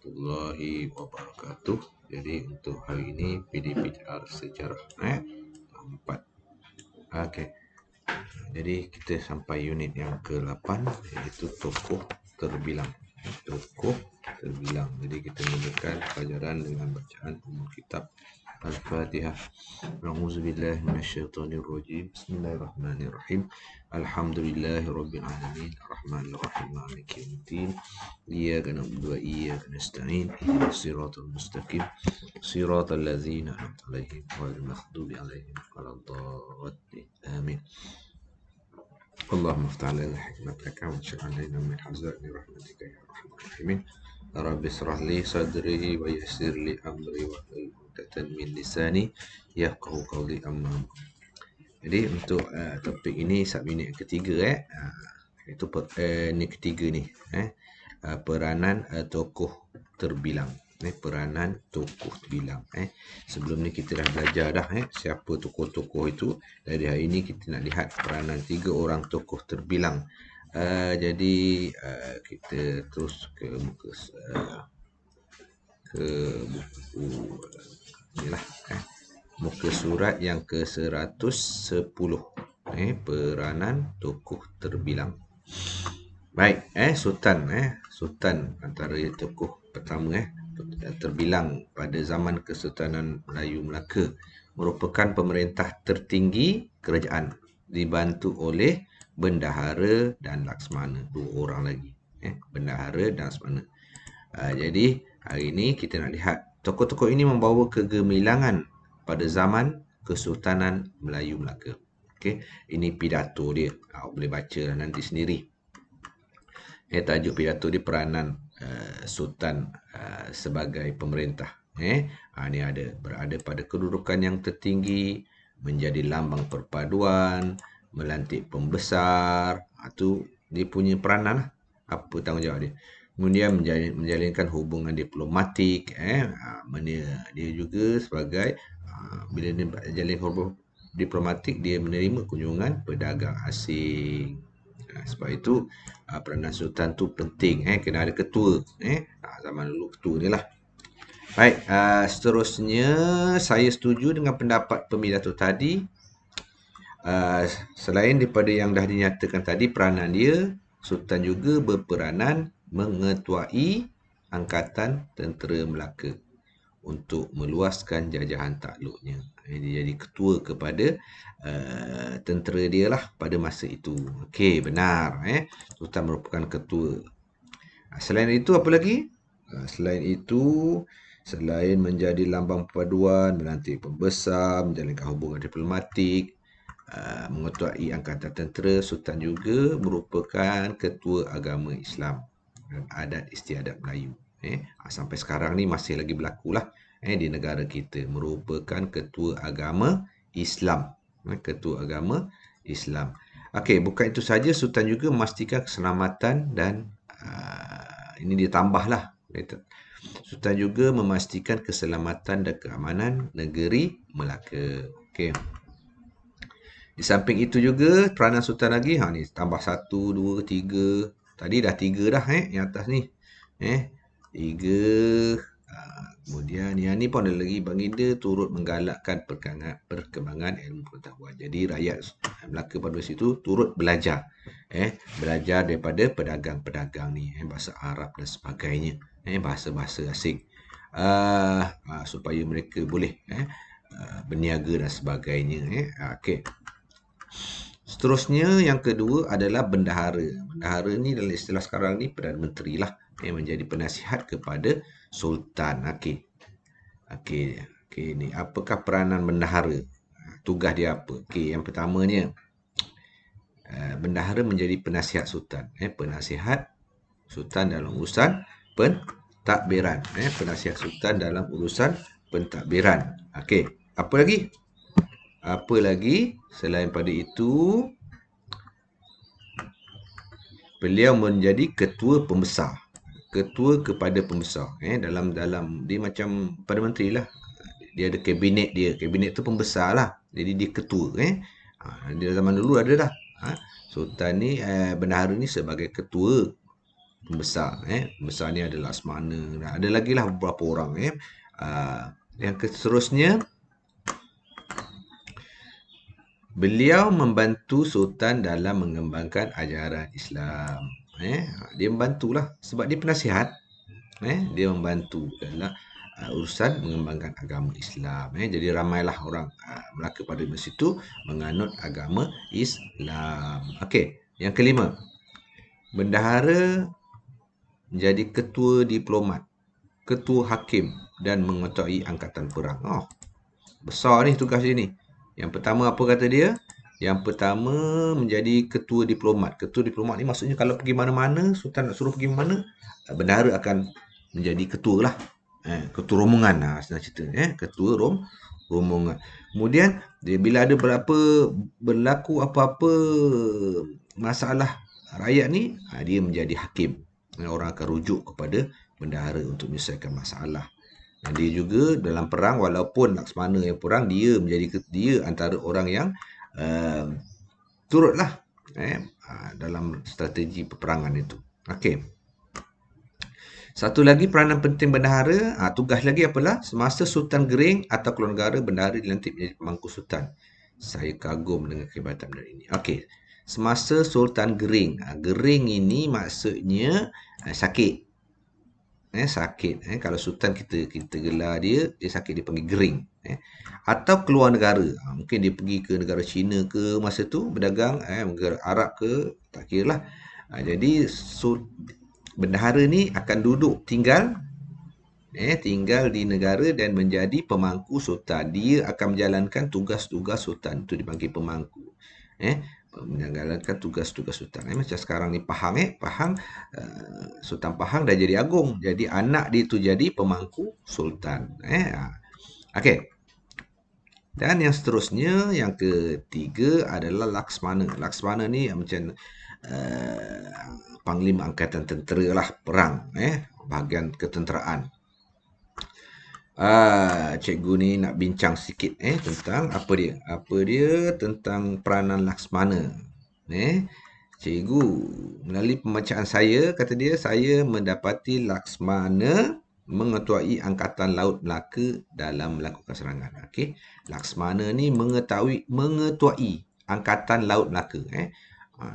warahmatullahi wabarakatuh. Jadi untuk hari ini PDPR sejarah 4. Okey. Jadi kita sampai unit yang ke-8 iaitu tokoh terbilang. Tokoh terbilang. Jadi kita mulakan pelajaran dengan bacaan umum kitab Al-Fatihah. A'udzubillahi minasyaitonirrajim. Bismillahirrahmanirrahim. Alhamdulillahirabbil alamin. Arrahmanirrahim. Maliki yaumiddin. Iyyaka na'budu wa iyyaka nasta'in. Ihdinas siratal mustaqim. Siratal ladzina an'amta 'alaihim ghairil maghdubi 'alaihim waladdallin. Amin. اللهم افتح لنا حكمتك واجعل لنا من حزائن رحمتك يا ارحم الراحمين. رب اشرح لي صدري ويسر لي امري واحلل عقدة من lisani yafqahu qawli amma. Jadi untuk topik ini subunit ketiga itu ni ketiga ni peranan tokoh terbilang. Peranan tokoh terbilang. Sebelum ni kita dah belajar dah siapa tokoh-tokoh itu. Dari hari ini kita nak lihat peranan 3 orang tokoh terbilang. Jadi kita terus ke muka ke buku inilah muka surat yang ke-110. Peranan tokoh terbilang. Baik, Sultan Sultan antara tokoh pertama terbilang pada zaman Kesultanan Melayu Melaka, merupakan pemerintah tertinggi kerajaan, dibantu oleh bendahara dan laksmana, 2 orang lagi, bendahara dan laksmana. Jadi hari ini kita nak lihat tokoh-tokoh ini membawa kegemilangan pada zaman Kesultanan Melayu Melaka. Okey, ini pidato dia. Boleh baca nanti sendiri. Tajuk pidato di peranan Sultan sebagai pemerintah. Ini berada pada kedudukan yang tertinggi, menjadi lambang perpaduan, melantik pembesar. Itu dia punya peranan lah. Apa tanggungjawab dia. Kemudian menjalinkan hubungan diplomatik. Dia juga sebagai bila dia menjalin hubungan diplomatik, dia menerima kunjungan pedagang asing. Sebab itu peranan Sultan tu penting. Kena ada ketua. Zaman dulu ketua ni lah. Baik, seterusnya saya setuju dengan pendapat pemidato tadi. Selain daripada yang dah dinyatakan tadi, peranan dia, Sultan juga berperanan mengetuai Angkatan Tentera Melaka untuk meluaskan jajahan takluknya. Dia jadi ketua kepada tentera dia lah pada masa itu. Okey, benar. Sultan merupakan ketua. Selain itu apa lagi? Selain itu, selain menjadi lambang perpaduan, melantik pembesar, menjalinkan hubungan diplomatik, mengetuai Angkatan Tentera, Sultan juga merupakan ketua agama Islam dan adat istiadat Melayu. Sampai sekarang ni masih lagi berlaku lah di negara kita, merupakan ketua agama Islam. Ketua agama Islam. Okey, bukan itu saja, Sultan juga memastikan keselamatan dan ini ditambahlah. Sultan juga memastikan keselamatan dan keamanan negeri Melaka. Okey. Di samping itu juga peranan Sultan lagi, ni tambah 1, 2, 3. Tadi dah 3 dah yang atas ni. 3. Kemudian yang ni pun ada lagi, baginda turut menggalakkan perkembangan ilmu pengetahuan. Jadi rakyat Melaka pada situ turut belajar. Belajar daripada pedagang-pedagang ni, bahasa Arab dan sebagainya, bahasa-bahasa asing. Supaya mereka boleh berniaga dan sebagainya. Okey. Seterusnya yang kedua adalah bendahara. Bendahara ni dalam istilah sekarang ni Perdana Menteri lah, menjadi penasihat kepada Sultan. Okey, ni apakah peranan bendahara? Tugas dia apa? Okey, yang pertamanya bendahara menjadi penasihat Sultan. Penasihat Sultan dalam urusan pentadbiran. Penasihat Sultan dalam urusan pentadbiran. Okey, apa lagi? Apa lagi? Selain pada itu, beliau menjadi ketua pembesar. Ketua kepada pembesar. Dalam dia macam Perdana Menteri lah. Dia ada kabinet dia. Kabinet tu pembesar lah. Jadi dia ketua. Dia zaman dulu ada dah. Sultan ni, bendahara ni sebagai ketua. pembesar. Pembesar ni adalah Laksmana. Ada lagi lah beberapa orang. Yang seterusnya, beliau membantu Sultan dalam mengembangkan ajaran Islam. Dia membantulah sebab dia penasihat. Dia membantu dalam urusan mengembangkan agama Islam. Jadi ramailah orang Melaka pada masa itu menganut agama Islam. Okey, yang kelima, bendahara menjadi ketua diplomat, ketua hakim dan mengetuai angkatan perang. Besar ni tugas dia ni. Yang pertama apa kata dia? Yang pertama menjadi ketua diplomat. Ketua diplomat ni maksudnya kalau pergi mana-mana, Sultan nak suruh pergi mana, bendahara akan menjadi ketua lah. Ketua rombongan lah senang cerita. Ketua rombongan. Kemudian bila ada berlaku apa-apa masalah rakyat ni, dia menjadi hakim. Orang akan rujuk kepada bendahara untuk menyelesaikan masalah. Dan dia juga dalam perang, walaupun Laksmana yang perang, dia antara orang yang turutlah dalam strategi peperangan itu. Okey. Satu lagi peranan penting bendahara, tugas lagi apalah? Semasa Sultan Gering atau keluarga negara, bendahara dilantik menjadi pemangku sultan. Saya kagum dengan kehebatan bendahara ini. Okey. Semasa Sultan Gering. Gering ini maksudnya sakit. Sakit. Kalau sultan kita gelar dia sakit, dia panggil Gering. Atau keluar negara. Mungkin dia pergi ke negara China ke masa tu berdagang, negara Arab ke, tak kira lah. Jadi bendahara ni akan duduk tinggal di negara dan menjadi pemangku sultan. Dia akan menjalankan tugas-tugas sultan. Itu dipanggil pemangku. Menjalankan tugas-tugas sultan. Macam sekarang ni Pahang. Sultan Pahang dah jadi agung. Jadi anak dia tu jadi pemangku sultan. Okey. Dan yang seterusnya, yang ketiga adalah Laksmana. Laksmana ni macam Panglima Angkatan Tentera lah, perang, bahagian ketenteraan. Cikgu ni nak bincang sikit tentang apa dia tentang peranan Laksmana. Cikgu melalui pembacaan saya, kata dia, saya mendapati Laksmana mengetuai Angkatan Laut Melaka dalam melakukan serangan. Okey, Laksmana ni mengetuai Angkatan Laut Melaka.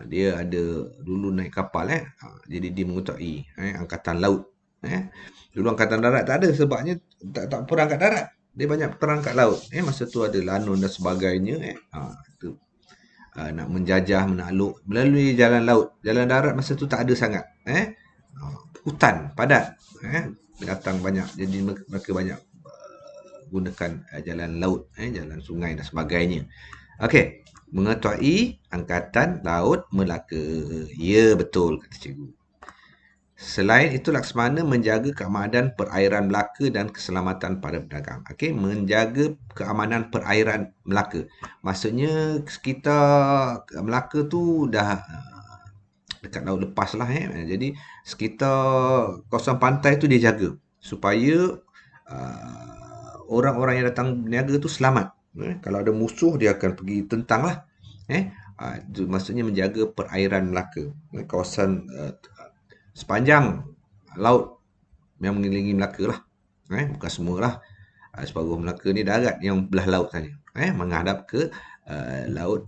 Dia ada dulu naik kapal, jadi dia mengetuai Angkatan Laut. Dulu Angkatan Darat tak ada, sebabnya tak perang kat darat. Dia banyak perang kat laut. Masa tu ada Lanun dan sebagainya. Itu nak menjajah, menakluk melalui jalan laut. Jalan darat masa tu tak ada sangat. Hutan padat. Binatang banyak. Jadi mereka banyak gunakan jalan laut, jalan sungai dan sebagainya. Okey, mengetuai Angkatan Laut Melaka. Ya, betul kata cikgu. Selain itu, Laksmana menjaga keamanan perairan Melaka dan keselamatan para pedagang. Okey, menjaga keamanan perairan Melaka. Maksudnya sekitar Melaka tu dah dekat laut lepas lah. Jadi sekitar kawasan pantai tu dia jaga supaya orang-orang yang datang berniaga tu selamat. Kalau ada musuh, dia akan pergi tentang lah. Itu maksudnya menjaga perairan Melaka. Kawasan sepanjang laut yang mengelilingi Melaka lah. Bukan semua lah. Separuh Melaka ni darat yang belah laut saja. Menghadap ke laut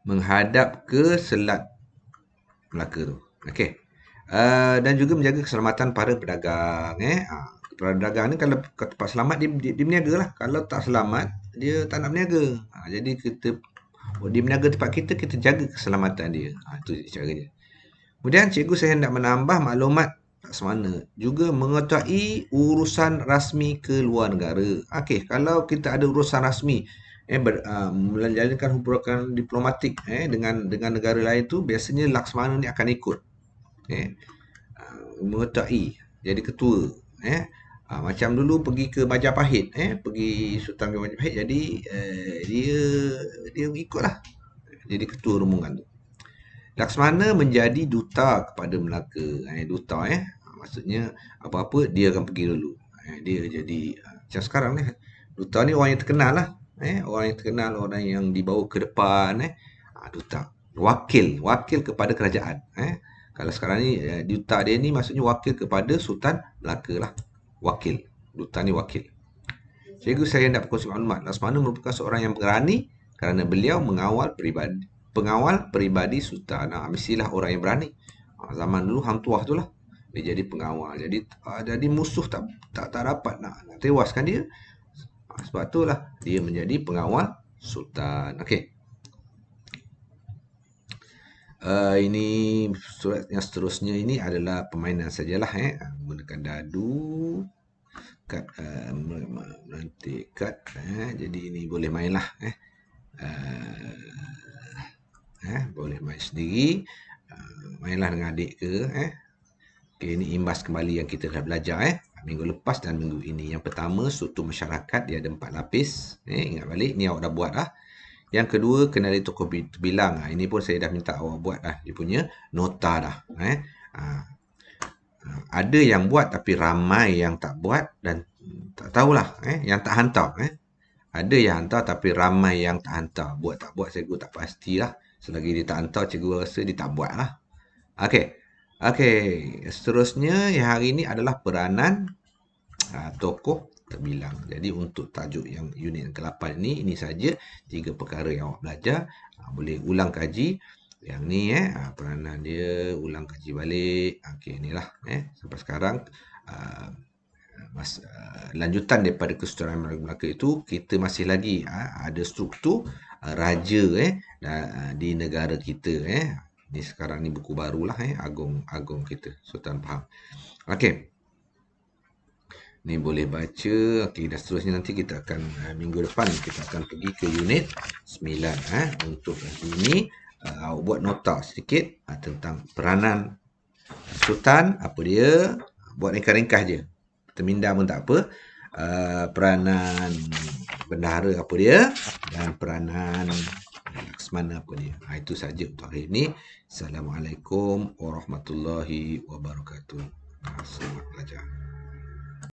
menghadap ke selat Melaka tu. Okey. Dan juga menjaga keselamatan para pedagang. Para pedagang ni kalau kat tempat selamat dia berniaga lah. Kalau tak selamat, dia tak nak berniaga. Jadi dia berniaga tempat kita jaga keselamatan dia. Itu caranya. Kemudian cikgu saya hendak menambah maklumat Laksmana juga mengetuai urusan rasmi ke luar negara. Okey, kalau kita ada urusan rasmi menjalankan hubungan diplomatik dengan negara lain tu, biasanya Laksmana ni akan ikut. Mengetuai, jadi ketua. Macam dulu pergi ke Majapahit, pergi Sultan ke Majapahit, jadi dia ikutlah, jadi ketua rombongan tu. Laksmana menjadi duta kepada Melaka. Duta maksudnya apa-apa dia akan pergi dulu. Dia jadi macam sekarang ni, duta ni orang yang terkenal lah. Orang yang terkenal, orang yang dibawa ke depan. Duta wakil kepada kerajaan. Kalau sekarang ni duta dia ni maksudnya wakil kepada Sultan Melaka lah. Wakil. Duta ni wakil. Cikgu saya hendak berkongsi maklumat. Laksamana merupakan seorang yang berani kerana beliau pengawal peribadi sultan. Mestilah orang yang berani. Zaman dulu Hang Tuah tu lah. Dia jadi pengawal. Jadi musuh tak dapat nak tewaskan dia. Sebab itulah dia menjadi pengawal sultan. Okey. Ini surat yang seterusnya ini adalah permainan sajalah. Menggunakan dadu. Kad merantik kad. Jadi ini boleh mainlah. Boleh main sendiri. Mainlah dengan adik ke. Okay, ini imbas kembali yang kita dah belajar minggu lepas dan minggu ini. Yang pertama, struktur masyarakat dia ada 4 lapis. Ingat balik, ni awak dah buat lah. Yang kedua, kenali tokoh bilang. Ini pun saya dah minta awak buat dah. Dia punya nota dah. Ada yang buat tapi ramai yang tak buat dan tak tahulah. Yang tak hantar. Ada yang hantar tapi ramai yang tak hantar. Buat tak buat, cikgu tak pastilah. Selagi dia tak hantar, cikgu rasa dia tak buat lah. Okey, seterusnya yang hari ini adalah peranan tokoh terbilang. Jadi untuk tajuk yang unit yang ke-8 ini saja 3 perkara yang awak belajar. Boleh ulang kaji. Yang ni peranan dia, ulang kaji balik. Okey, inilah sampai sekarang lanjutan daripada Kesultanan Melayu Melaka itu, kita masih lagi ada struktur raja di negara kita. Ni sekarang ni buku barulah agung kita, Sultan Pahang. Okey. Ni boleh baca. Okey, dan seterusnya nanti kita akan minggu depan kita akan pergi ke unit 9. Untuk ini awak buat nota sedikit tentang peranan sultan, apa dia, buat ringkas-ringkas je. Terminda pun tak apa. Peranan bendahara apa dia, dan peranan Laksamana apa dia. Itu saja untuk hari ini. Assalamualaikum warahmatullahi wabarakatuh. Selamat belajar.